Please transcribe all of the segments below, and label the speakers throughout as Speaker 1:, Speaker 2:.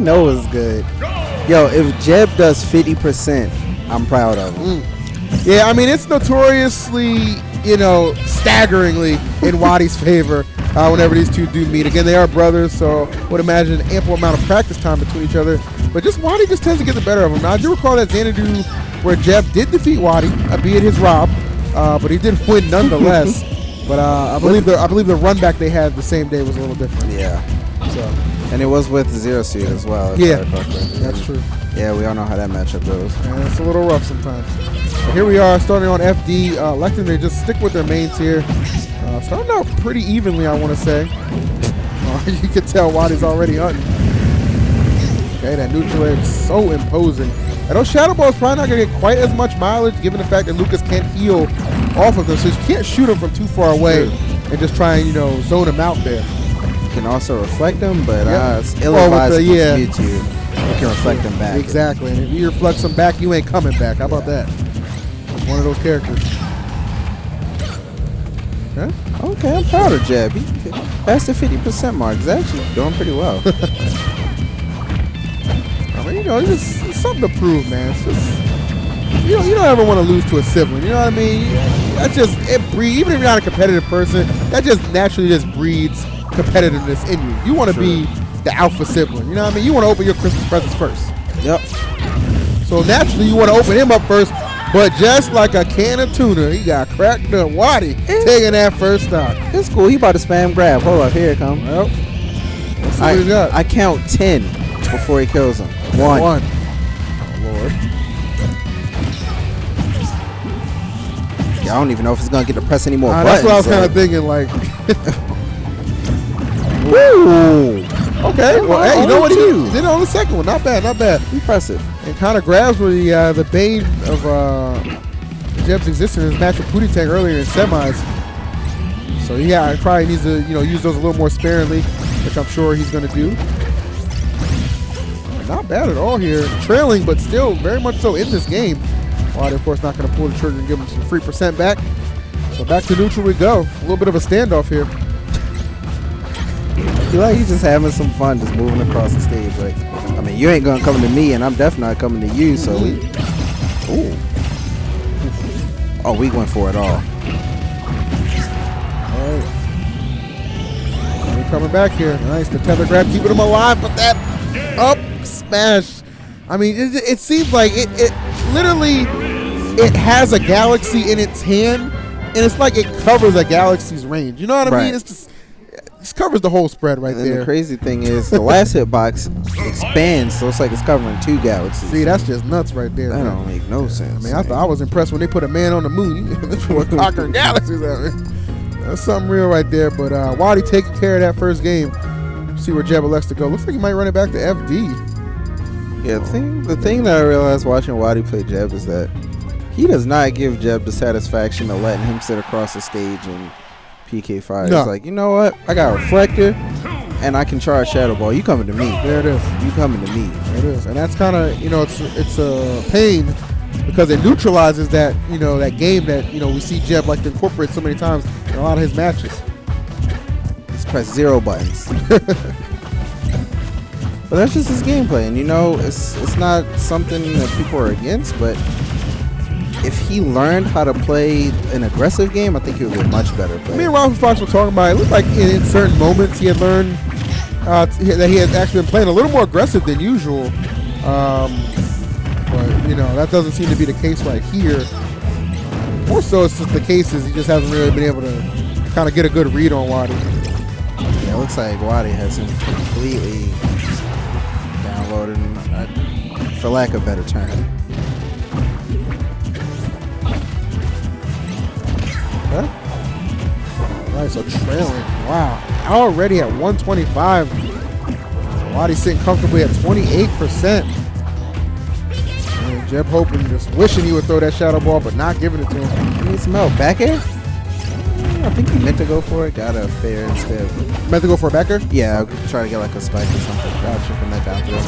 Speaker 1: know it's good. Yo, if Jebb does 50%, I'm proud of him.
Speaker 2: Yeah, I mean, it's notoriously, staggeringly in Wadi's favor whenever these two do meet. Again, they are brothers, so I would imagine an ample amount of practice time between each other. But Wadi just tends to get the better of him. Now, I do recall that Xanadu where Jebb did defeat Wadi, albeit his Rob, but he did win nonetheless. But I believe the run back they had the same day was a little different.
Speaker 1: Yeah.
Speaker 2: So.
Speaker 1: And it was with Zero Suit as well.
Speaker 2: Yeah, that's true.
Speaker 1: Yeah, we all know how that matchup goes.
Speaker 2: Yeah, it's a little rough sometimes. But here we are starting on FD. Electing to just stick with their mains here. Starting out pretty evenly, I want to say. You can tell Wadi's already hunting. Okay, that neutral air is so imposing. I know Shadow Ball is probably not going to get quite as much mileage given the fact that Lucas can't heal off of them, so you can't shoot him from too far away and just try and, zone him out there.
Speaker 1: You can also reflect them, but it's ill-advised against Mewtwo. You can reflect them back.
Speaker 2: Exactly, and if you reflect them back, you ain't coming back. How about that? One of those characters. Huh?
Speaker 1: Okay, I'm proud of Jebb. That's the 50% mark. He's actually doing pretty well.
Speaker 2: I mean, it's something to prove, man. It's just, you don't ever want to lose to a sibling. You know what I mean? It breeds. Even if you're not a competitive person, that just naturally just breeds competitiveness in you. You want to be the alpha sibling. You know what I mean? You want to open your Christmas presents first.
Speaker 1: Yep.
Speaker 2: So naturally, you want to open him up first. But just like a can of tuna, he got cracked up. Wadi taking that first stock.
Speaker 1: It's cool. He about to spam grab. Hold up. Here it comes.
Speaker 2: Well, let's see what he got.
Speaker 1: I count 10 before he kills him. One.
Speaker 2: Oh, Lord.
Speaker 1: Yeah, I don't even know if he's going to get to press any more buttons.
Speaker 2: That's what I was kind of thinking, like.
Speaker 1: Woo!
Speaker 2: Okay, well, hey, you know what he did on the second one. Not bad, not bad.
Speaker 1: Impressive.
Speaker 2: And kind of grabs where the bane of Jebb's existence is match with Pootie Tank earlier in semis. So yeah, he probably needs to use those a little more sparingly, which I'm sure he's going to do. Not bad at all here. Trailing, but still very much so in this game. Wadi, of course, not going to pull the trigger and give him some free percent back. So back to neutral we go. A little bit of a standoff here.
Speaker 1: I feel like he's just having some fun just moving across the stage. Like, I mean, you ain't going to come to me, and I'm definitely not coming to you, so we... Ooh. Oh, we went for it all.
Speaker 2: All right. We're coming back here. Nice, the tether grab, keeping him alive, but that up smash. I mean, it seems like it literally, it has a galaxy in its hand, and it's like it covers a galaxy's range. You know what I mean? It's just... This covers the whole spread right there.
Speaker 1: The crazy thing is the last hitbox expands, so it's like it's covering 2 galaxies.
Speaker 2: See, that's just nuts right there.
Speaker 1: That don't make no sense.
Speaker 2: I mean, I was impressed when they put a man on the moon. This was conquering galaxies out there. That's something real right there. But Wadi taking care of that first game. See where Jebb elects to go. Looks like he might run it back to FD.
Speaker 1: Yeah, the thing that I realized watching Wadi play Jebb is that he does not give Jebb the satisfaction of letting him sit across the stage and PK fire.
Speaker 2: No.
Speaker 1: It's like, you know what? I got a reflector, and I can charge Shadow Ball. You coming to me?
Speaker 2: There it is.
Speaker 1: You coming to me?
Speaker 2: It is, and that's kind of it's a pain because it neutralizes that that game that we see Jebb like to incorporate so many times in a lot of his matches.
Speaker 1: Just press 0 buttons. But that's just his gameplay, and it's not something that people are against, but if he learned how to play an aggressive game, I think he would be a much better player.
Speaker 2: Me and Ralph Fox were talking about it. It looked like in certain moments he had learned that he had actually been playing a little more aggressive than usual. But that doesn't seem to be the case right here. More so, it's just the case is he just hasn't really been able to kind of get a good read on Wadi.
Speaker 1: Yeah, it looks like Wadi has him completely downloaded, for lack of a better term. Right,
Speaker 2: so trailing. Wow. Already at 125. Wadi's sitting comfortably at 28%. And Jebb hoping, just wishing he would throw that Shadow Ball, but not giving it to him.
Speaker 1: He needs some help. Back air? I think he meant to go for it. Got a fair instead.
Speaker 2: Meant to go for a back air?
Speaker 1: Yeah, I'll try to get like a spike or something. Gotcha from that down throw.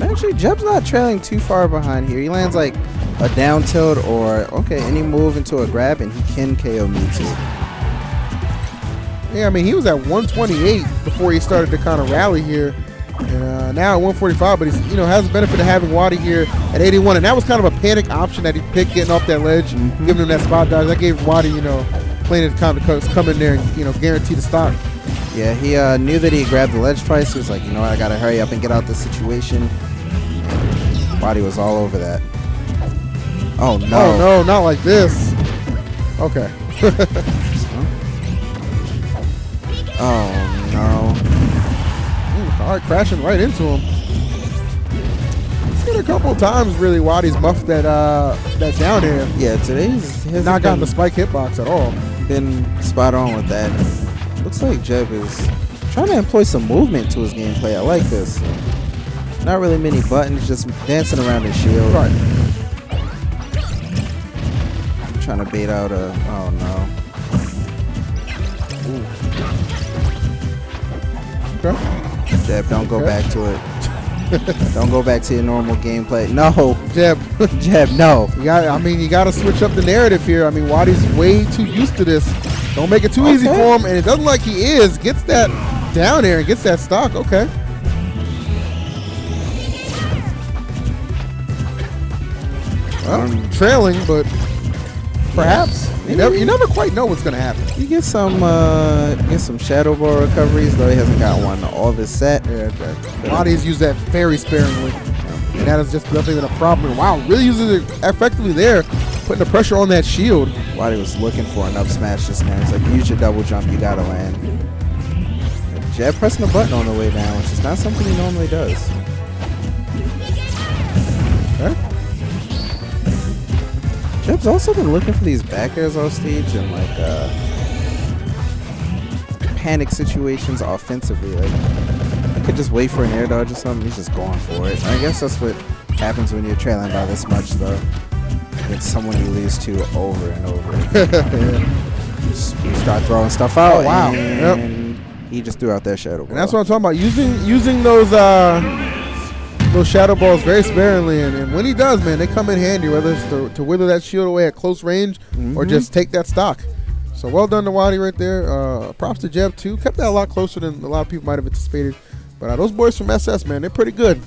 Speaker 1: Actually, Jebb's not trailing too far behind here. He lands like a down tilt or, any move into a grab, and he can KO Mewtwo.
Speaker 2: Yeah, I mean, he was at 128 before he started to kind of rally here. And now at 145, but he's, has the benefit of having Wadi here at 81. And that was kind of a panic option that he picked, getting off that ledge, giving him that spot dodge. That gave Wadi, playing to kind of come in there and, guarantee the stock.
Speaker 1: Yeah, he knew that he grabbed the ledge twice. He was like, I got to hurry up and get out this situation. Wadi was all over that. Oh, no.
Speaker 2: Oh, no, not like this. Okay.
Speaker 1: Oh, no.
Speaker 2: All right, crashing right into him. It's been a couple of times, really, Wadi's muffed that down air.
Speaker 1: Yeah, today's has
Speaker 2: not gotten the spike hitbox at all.
Speaker 1: Been spot on with that. Looks like Jebb is trying to employ some movement to his gameplay. I like this. Not really many buttons, just dancing around his shield.
Speaker 2: Right.
Speaker 1: Trying to bait out a... Oh, no.
Speaker 2: Okay.
Speaker 1: Jebb, don't go back to it. Don't go back to your normal gameplay. No.
Speaker 2: Jebb.
Speaker 1: Jebb, no.
Speaker 2: You got to switch up the narrative here. I mean, Wadi's way too used to this. Don't make it too easy for him, and it doesn't like he is. Gets that down there and gets that stock. Okay. Well, trailing, but perhaps you never quite know what's gonna happen.
Speaker 1: You get some shadow ball recoveries, though he hasn't got one all this set.
Speaker 2: Yeah, Wadi's used that very sparingly, and that has just definitely been a problem. Wow, really using it effectively there, putting the pressure on that shield.
Speaker 1: Wadi was looking for an up smash just now. It's like, use your double jump, you gotta land. Jebb pressing the button on the way down, which is not something he normally does.
Speaker 2: Okay.
Speaker 1: Jebb's also been looking for these back airs off stage and panic situations offensively. Like, he could just wait for an air dodge or something. He's just going for it. I guess that's what happens when you're trailing by this much, though. It's someone you lose to over and over. Just start throwing stuff out.
Speaker 2: Oh, wow.
Speaker 1: And he just threw out that shadow ball.
Speaker 2: And that's what I'm talking about. Using those shadow balls very sparingly, and when he does, man, they come in handy, whether it's to wither that shield away at close range or just take that stock. So well done to Wadi right there. Props to Jebb too. Kept that a lot closer than a lot of people might have anticipated. But those boys from SS, man, they're pretty good.